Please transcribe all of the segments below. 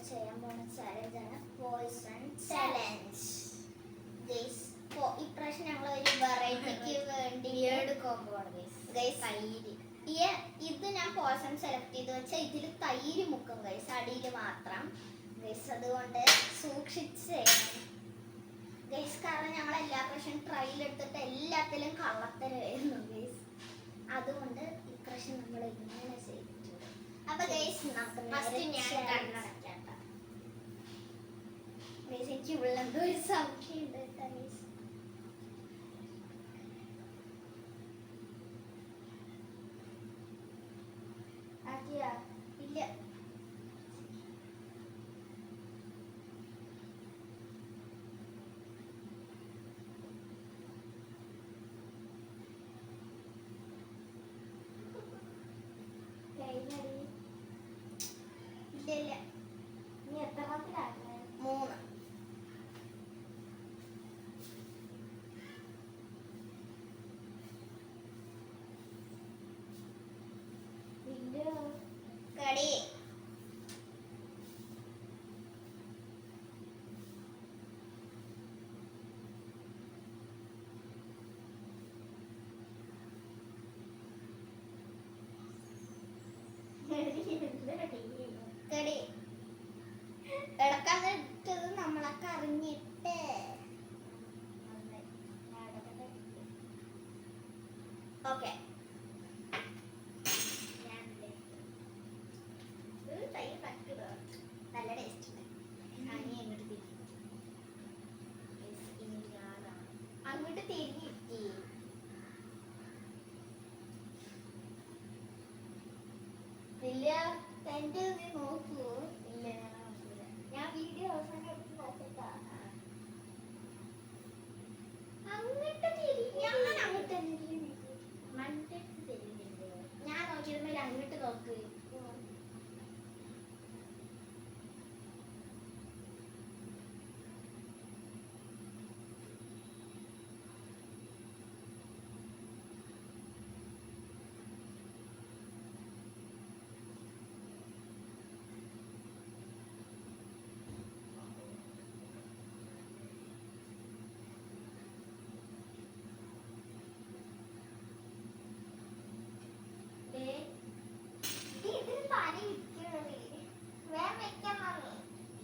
ചെയ്യാൻ പോകുന്ന ചലഞ്ചാണ് Poisson challenge. ഇപ്രാവശ്യം ഞങ്ങൾ ഒരു വെറൈറ്റിക്ക് വേണ്ടി എടുക്കാൻ പോകണം. ഇത് ഞാൻ പോയിസൺ സെലക്ട് ചെയ്ത് വെച്ചാൽ ഇതിൽ തൈര് മുക്കും ഗൈസ്, അടിയിൽ മാത്രം ഗൈസ്. അതുകൊണ്ട് സൂക്ഷിച്ച് ചെയ്യണം ഗൈസ്. കാരണം ഞങ്ങൾ എല്ലാ പ്രാവശ്യം ട്രയൽ എടുത്തിട്ട് എല്ലാത്തിലും കള്ളത്തരമായിരുന്നു ഗൈസ്. അതുകൊണ്ട് ഇപ്രാവശ്യം നമ്മൾ ഇങ്ങനെ ചെയ്തിട്ടുണ്ട്. അപ്പൊ ഗൈസ് ഫസ്റ്റ് ഞാൻ കണ്ണടക്കാട്ടോ ഗൈസ്. എനിക്ക് ഉള്ളെന്തോ ഒരു സംശയമുണ്ട് ഗൈസ്. ഇല്ല ഇല്ല. നീ എത്രത്തിലാക്കണേ? 3. കടി കടി ഇടക്കാൻ ഇട്ടത് നമ്മളൊക്കെ അറിഞ്ഞിട്ട് ഓക്കെ. നല്ല ടേസ്റ്റ് ഉണ്ട്. അങ്ങോട്ട് തിരിഞ്ഞിട്ടി ഇല്ല. എന്റെ നോക്കൂ. ഇല്ല ഞാൻ വീഡിയോ അവസാനം എടുത്ത് നോക്കട്ടാ. അങ്ങോട്ട് ഞാൻ അങ്ങോട്ട് മണ്ടത്ത് തിരിഞ്ഞില്ലേ? ഞാൻ നോക്കിയിരുന്നല്ലേ അങ്ങോട്ട് നോക്ക്.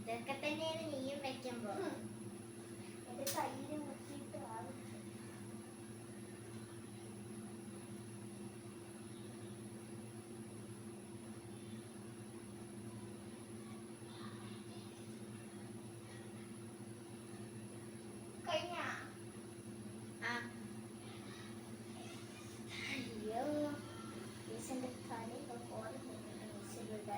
ഇതൊക്കെ തന്നെയാണ് നീയും വെക്കുമ്പോ. എന്റെ കയ്യില് മുട്ടിയിട്ട് കഴിഞ്ഞ അയ്യോ എന്റെ തലയൊക്കെ കോടുന്നുണ്ട്.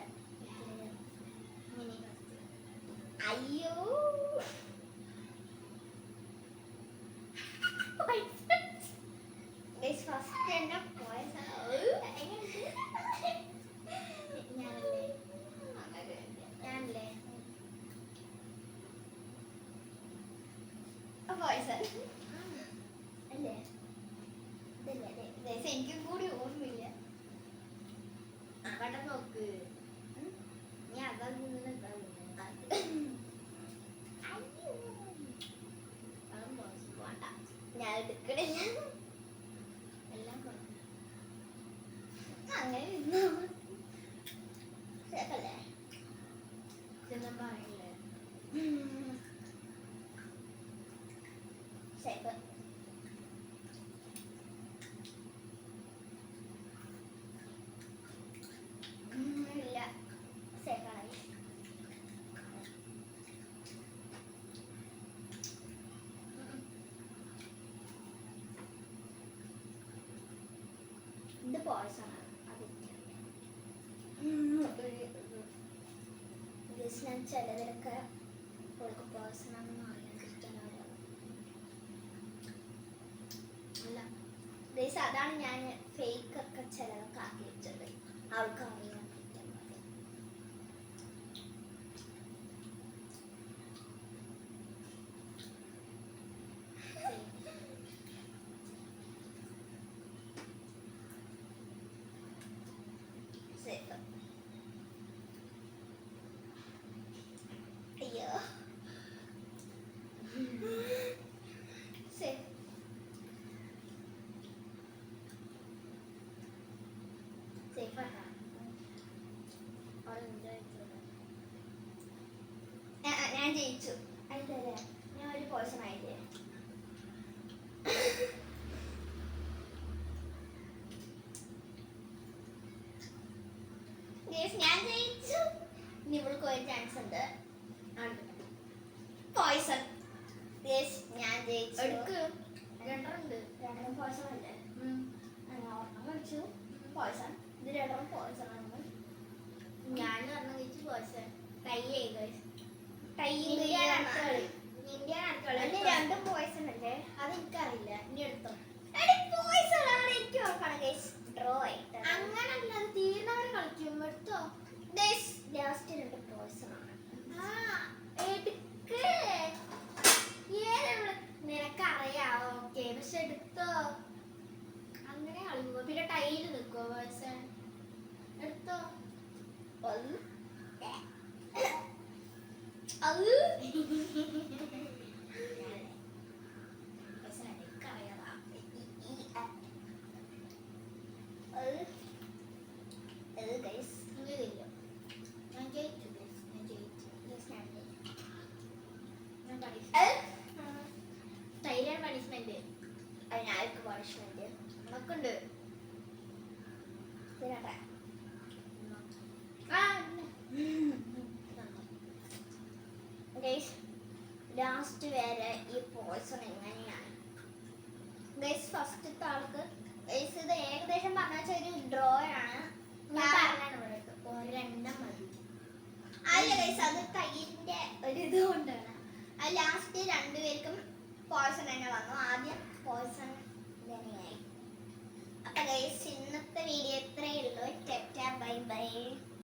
അയ്യോ ഫസ്റ്റ് എന്നെ ഞാനല്ലേ പോയസൺ അല്ലേ? ഇതല്ലേ എനിക്കും കൂടി ഓർമ്മയില്ല. അവിടെ നോക്ക്. നീ അതാ ഞാൻ എടുക്കണില്ല. എല്ലാം അങ്ങനെ ശരിയല്ലേ? പറയില്ലേ ശരി. ഇല്ല ശരിയായി. ഇത് പോയസാണ്. ഞാൻ ചിലതിലൊക്കെ പോയസനാണെന്ന് അറിയാതിരിക്കാനാണ്. അല്ല ബേസ് അതാണ് ഞാൻ ഫേക്ക് ഒക്കെ ചിലതൊക്കെ ആക്കി വെച്ചത്. അവൾക്ക് അറിയാൻ ഞാൻ ജയിച്ചു. അല്ലേ ഞാൻ ഒരു പോയിസൺ ആയില്ലേ? ഞാൻ ജയിച്ചു. ഇനി ഇവൾക്ക് ഒരു ചാൻസ് ഉണ്ട്. പോയിസൺ. ഞാൻ ജയിച്ചു. രണ്ടെണ്ണം പോയിസൺ അല്ലേ? ഒരെണ്ണം കഴിച്ചു പോയിസൺ. ഇത് രണ്ടെണ്ണം പോയിസൺ ആണ്. ഞാൻ ഒരെണ്ണം കഴിച്ചു പോയിസൺ. ടൈ രണ്ടും പോയിസൺ അല്ലേ? അതെനിക്കറിയില്ല. ഇനി എടുത്തോ. പോയിസൺ ആണ്. എനിക്ക് ഓർക്കണം ഗൈസ്. ഡ്രോ ആയിട്ട് അങ്ങനല്ല, തീർന്നവരെ കളിക്കും. എടുത്തോ. ലാസ്റ്റ് രണ്ട് പോയിസൺ ആണ്. എടുക്ക്. നിനക്കറിയാവോ? ഓക്കെ, പക്ഷെ എടുത്തോ. അങ്ങനെ കളിക്കുമ്പോ പിന്നെ ടൈല് നിൽക്കോ പോയിസൺ? എടുത്തോ. ടൈലാണ് പണിഷ്മെന്റ്. അതിനാർക്ക് പണിഷ്മെന്റ് നമുക്കുണ്ട്. ലാസ്റ്റ് വരെ ഈ പോയിസൺ എങ്ങനെയാണ് ഗൈസ്? ഫസ്റ്റത്തെ ആൾക്ക് ഗൈസ് ഇത് ഏകദേശം പറഞ്ഞ ഒരു ഡ്രോ ആണ്. ഒരെണ്ണം മതി. അല്ല ഗൈസ്, അത് കയ്യിന്റെ ഒരു ഇത് കൊണ്ടാണ്. അത് ലാസ്റ്റ് രണ്ടുപേർക്കും പോയിസൺ തന്നെ വന്നു. ആദ്യം പോയിസൺ തന്നെയായി. അപ്പൊ ഗൈസ് ഇന്നത്തെ വീഡിയോ ഇത്രയേ ഉള്ളൂ. Bye bye.